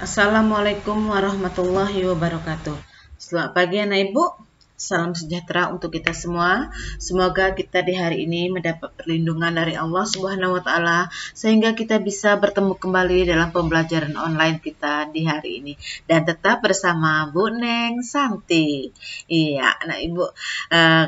Assalamualaikum warahmatullahi wabarakatuh. Selamat pagi anak ibu. Salam sejahtera untuk kita semua. Semoga kita di hari ini mendapat perlindungan dari Allah Subhanahu wa taala sehingga kita bisa bertemu kembali dalam pembelajaran online kita di hari ini dan tetap bersama Bu Neng Santi. Iya, anak ibu,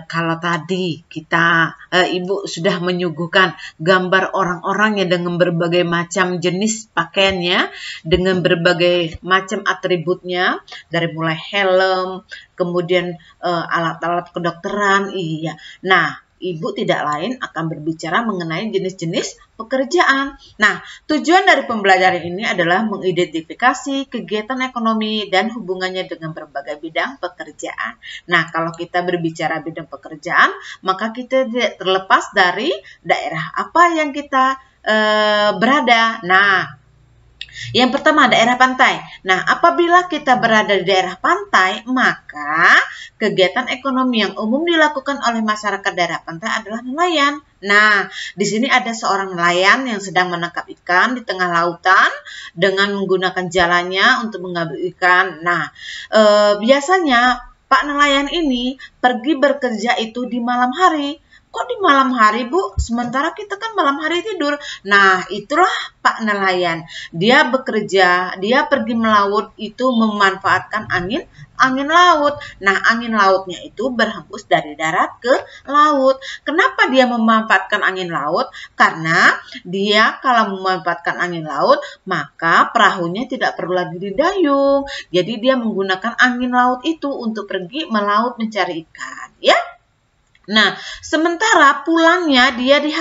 kalau tadi kita ibu sudah menyuguhkan gambar orang-orang yang dengan berbagai macam jenis pakaiannya, dengan berbagai macam atributnya, dari mulai helm, kemudian alat-alat kedokteran. Iya. Nah, ibu tidak lain akan berbicara mengenai jenis-jenis pekerjaan. Nah, tujuan dari pembelajaran ini adalah mengidentifikasi kegiatan ekonomi dan hubungannya dengan berbagai bidang pekerjaan. Nah, kalau kita berbicara bidang pekerjaan, maka kita tidak terlepas dari daerah apa yang kita berada. Nah, yang pertama, daerah pantai. Nah, apabila kita berada di daerah pantai, maka kegiatan ekonomi yang umum dilakukan oleh masyarakat daerah pantai adalah nelayan. Nah, di sini ada seorang nelayan yang sedang menangkap ikan di tengah lautan dengan menggunakan jalannya untuk mengambil ikan. Nah, biasanya Pak nelayan ini pergi bekerja itu di malam hari. Kok di malam hari, Bu? Sementara kita kan malam hari tidur. Nah, itulah Pak nelayan. Dia bekerja, dia pergi melaut itu memanfaatkan angin laut. Nah, angin lautnya itu berhembus dari darat ke laut. Kenapa dia memanfaatkan angin laut? Karena dia kalau memanfaatkan angin laut, maka perahunya tidak perlu lagi didayung. Jadi dia menggunakan angin laut itu untuk pergi melaut mencari ikan, ya. Nah, sementara pulangnya dia di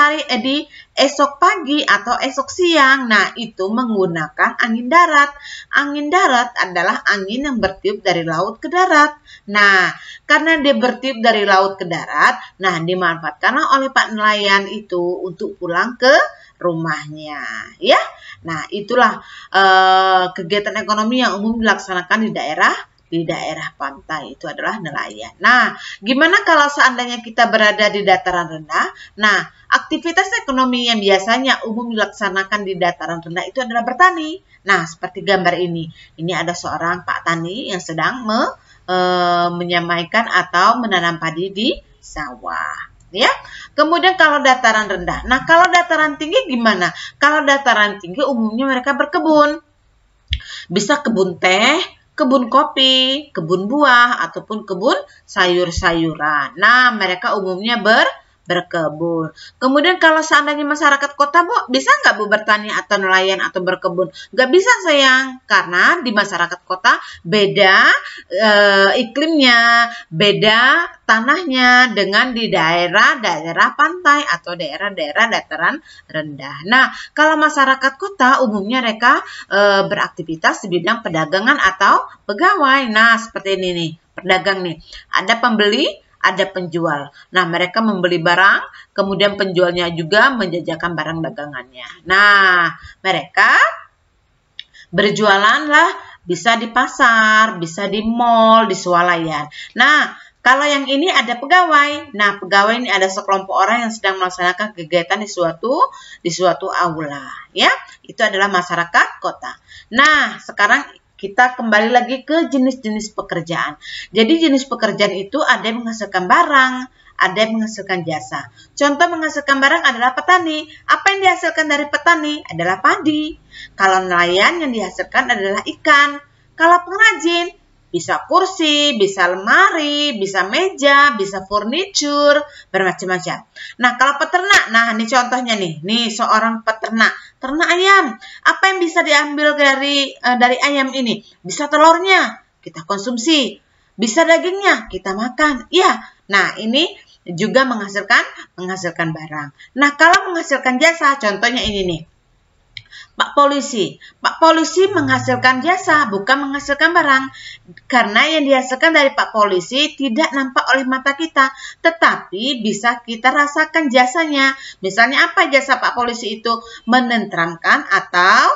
esok pagi atau esok siang. Nah, itu menggunakan angin darat. Angin darat adalah angin yang bertiup dari laut ke darat. Nah, karena dia bertiup dari laut ke darat, nah dimanfaatkanlah oleh Pak nelayan itu untuk pulang ke rumahnya, ya. Nah, itulah kegiatan ekonomi yang umum dilaksanakan di daerah pantai, itu adalah nelayan. Nah, gimana kalau seandainya kita berada di dataran rendah? Nah, aktivitas ekonomi yang biasanya umum dilaksanakan di dataran rendah itu adalah bertani. Nah, seperti gambar ini. Ini ada seorang Pak Tani yang sedang menyamaikan atau menanam padi di sawah. Ya, kemudian kalau dataran rendah. Nah, kalau dataran tinggi gimana? Kalau dataran tinggi umumnya mereka berkebun. Bisa kebun teh, kebun kopi, kebun buah, ataupun kebun sayur-sayuran. Nah, mereka umumnya berkebun. Kemudian kalau seandainya masyarakat kota, Bu, bisa nggak Bu bertani atau nelayan atau berkebun? Nggak bisa sayang, karena di masyarakat kota beda iklimnya, beda tanahnya dengan di daerah-daerah pantai atau daerah-daerah dataran rendah. Nah, kalau masyarakat kota umumnya mereka beraktivitas di bidang perdagangan atau pegawai. Nah, seperti ini nih, pedagang nih. Ada pembeli, ada penjual. Nah, mereka membeli barang, kemudian penjualnya juga menjajakan barang dagangannya. Nah, mereka berjualan lah, bisa di pasar, bisa di mall, di swalayan. Nah, kalau yang ini ada pegawai. Nah, pegawai ini ada sekelompok orang yang sedang melaksanakan kegiatan di suatu aula, ya. Itu adalah masyarakat kota. Nah, sekarang kita kembali lagi ke jenis-jenis pekerjaan. Jadi jenis pekerjaan itu ada yang menghasilkan barang, ada yang menghasilkan jasa. Contoh menghasilkan barang adalah petani. Apa yang dihasilkan dari petani adalah padi. Kalau nelayan yang dihasilkan adalah ikan. Kalau pengrajin bisa kursi, bisa lemari, bisa meja, bisa furniture, bermacam-macam. Nah, kalau peternak, nah ini contohnya nih seorang peternak, ternak ayam. Apa yang bisa diambil dari ayam ini? Bisa telurnya, kita konsumsi. Bisa dagingnya, kita makan. Iya. Nah, ini juga menghasilkan barang. Nah, kalau menghasilkan jasa, contohnya ini nih. Pak Polisi menghasilkan jasa, bukan menghasilkan barang. Karena yang dihasilkan dari Pak Polisi tidak nampak oleh mata kita, tetapi bisa kita rasakan jasanya. Misalnya apa jasa Pak Polisi itu? Menenteramkan atau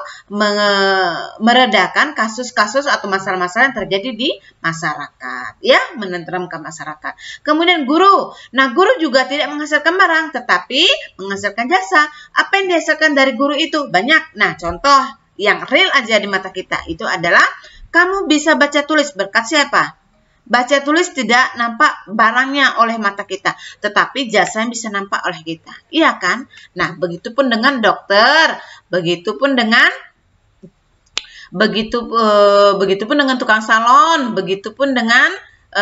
meredakan kasus-kasus atau masalah-masalah yang terjadi di masyarakat. Ya, menenteramkan masyarakat. Kemudian guru. Nah, guru juga tidak menghasilkan barang, tetapi menghasilkan jasa. Apa yang dihasilkan dari guru itu? Banyak. Nah, contoh yang real aja di mata kita itu adalah kamu bisa baca tulis berkat siapa? Baca tulis tidak nampak barangnya oleh mata kita, tetapi jasanya bisa nampak oleh kita. Iya kan? Nah, begitupun dengan dokter, begitupun dengan tukang salon, begitupun dengan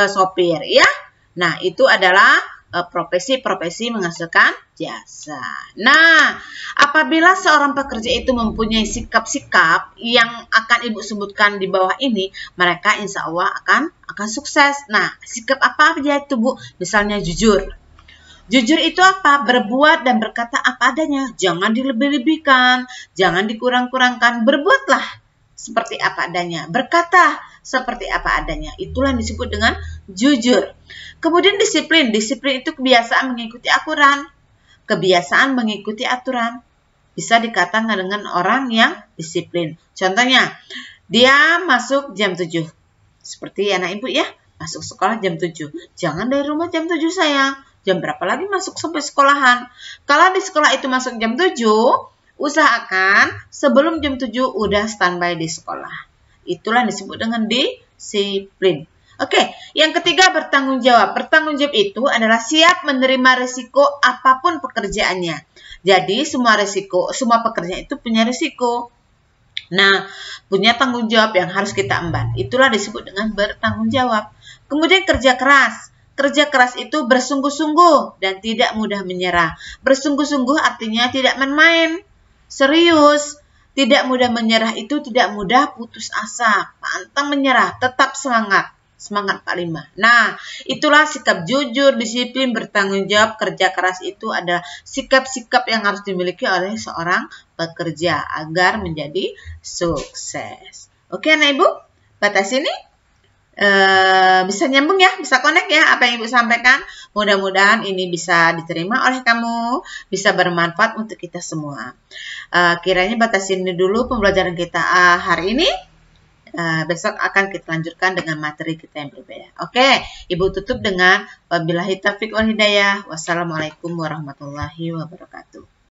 sopir, ya. Nah, itu adalah profesi-profesi menghasilkan jasa. Nah, apabila seorang pekerja itu mempunyai sikap-sikap yang akan Ibu sebutkan di bawah ini, mereka insya Allah akan sukses. Nah, sikap apa aja itu, Bu? Misalnya jujur. Jujur itu apa? Berbuat dan berkata apa adanya. Jangan dilebih-lebihkan, jangan dikurang-kurangkan. Berbuatlah seperti apa adanya. Berkata seperti apa adanya. Itulah yang disebut dengan jujur. Kemudian disiplin. Disiplin itu kebiasaan mengikuti aturan. Kebiasaan mengikuti aturan. Bisa dikatakan dengan orang yang disiplin. Contohnya, dia masuk jam 7. Seperti anak ibu ya, masuk sekolah jam 7. Jangan dari rumah jam 7 sayang. Jam berapa lagi masuk sampai sekolahan? Kalau di sekolah itu masuk jam 7, usahakan sebelum jam 7 udah standby di sekolah. Itulah yang disebut dengan disiplin. Oke, yang ketiga bertanggung jawab. Bertanggung jawab itu adalah siap menerima risiko apapun pekerjaannya. Jadi semua pekerjaan itu punya risiko. Nah, punya tanggung jawab yang harus kita emban. Itulah disebut dengan bertanggung jawab. Kemudian kerja keras. Kerja keras itu bersungguh-sungguh dan tidak mudah menyerah. Bersungguh-sungguh artinya tidak main-main. Serius. Tidak mudah menyerah itu tidak mudah putus asa. Pantang menyerah. Tetap semangat. Semangat 45. Nah, itulah sikap jujur, disiplin, bertanggung jawab, kerja keras itu adalah sikap-sikap yang harus dimiliki oleh seorang pekerja agar menjadi sukses. Oke, anak ibu, batas ini bisa nyambung ya, bisa connect ya apa yang ibu sampaikan. Mudah-mudahan ini bisa diterima oleh kamu, bisa bermanfaat untuk kita semua. Kiranya batas ini dulu pembelajaran kita hari ini. Besok akan kita lanjutkan dengan materi kita yang berbeda. Oke, Ibu tutup dengan wabillahi taufiq wal hidayah. Wassalamualaikum warahmatullahi wabarakatuh.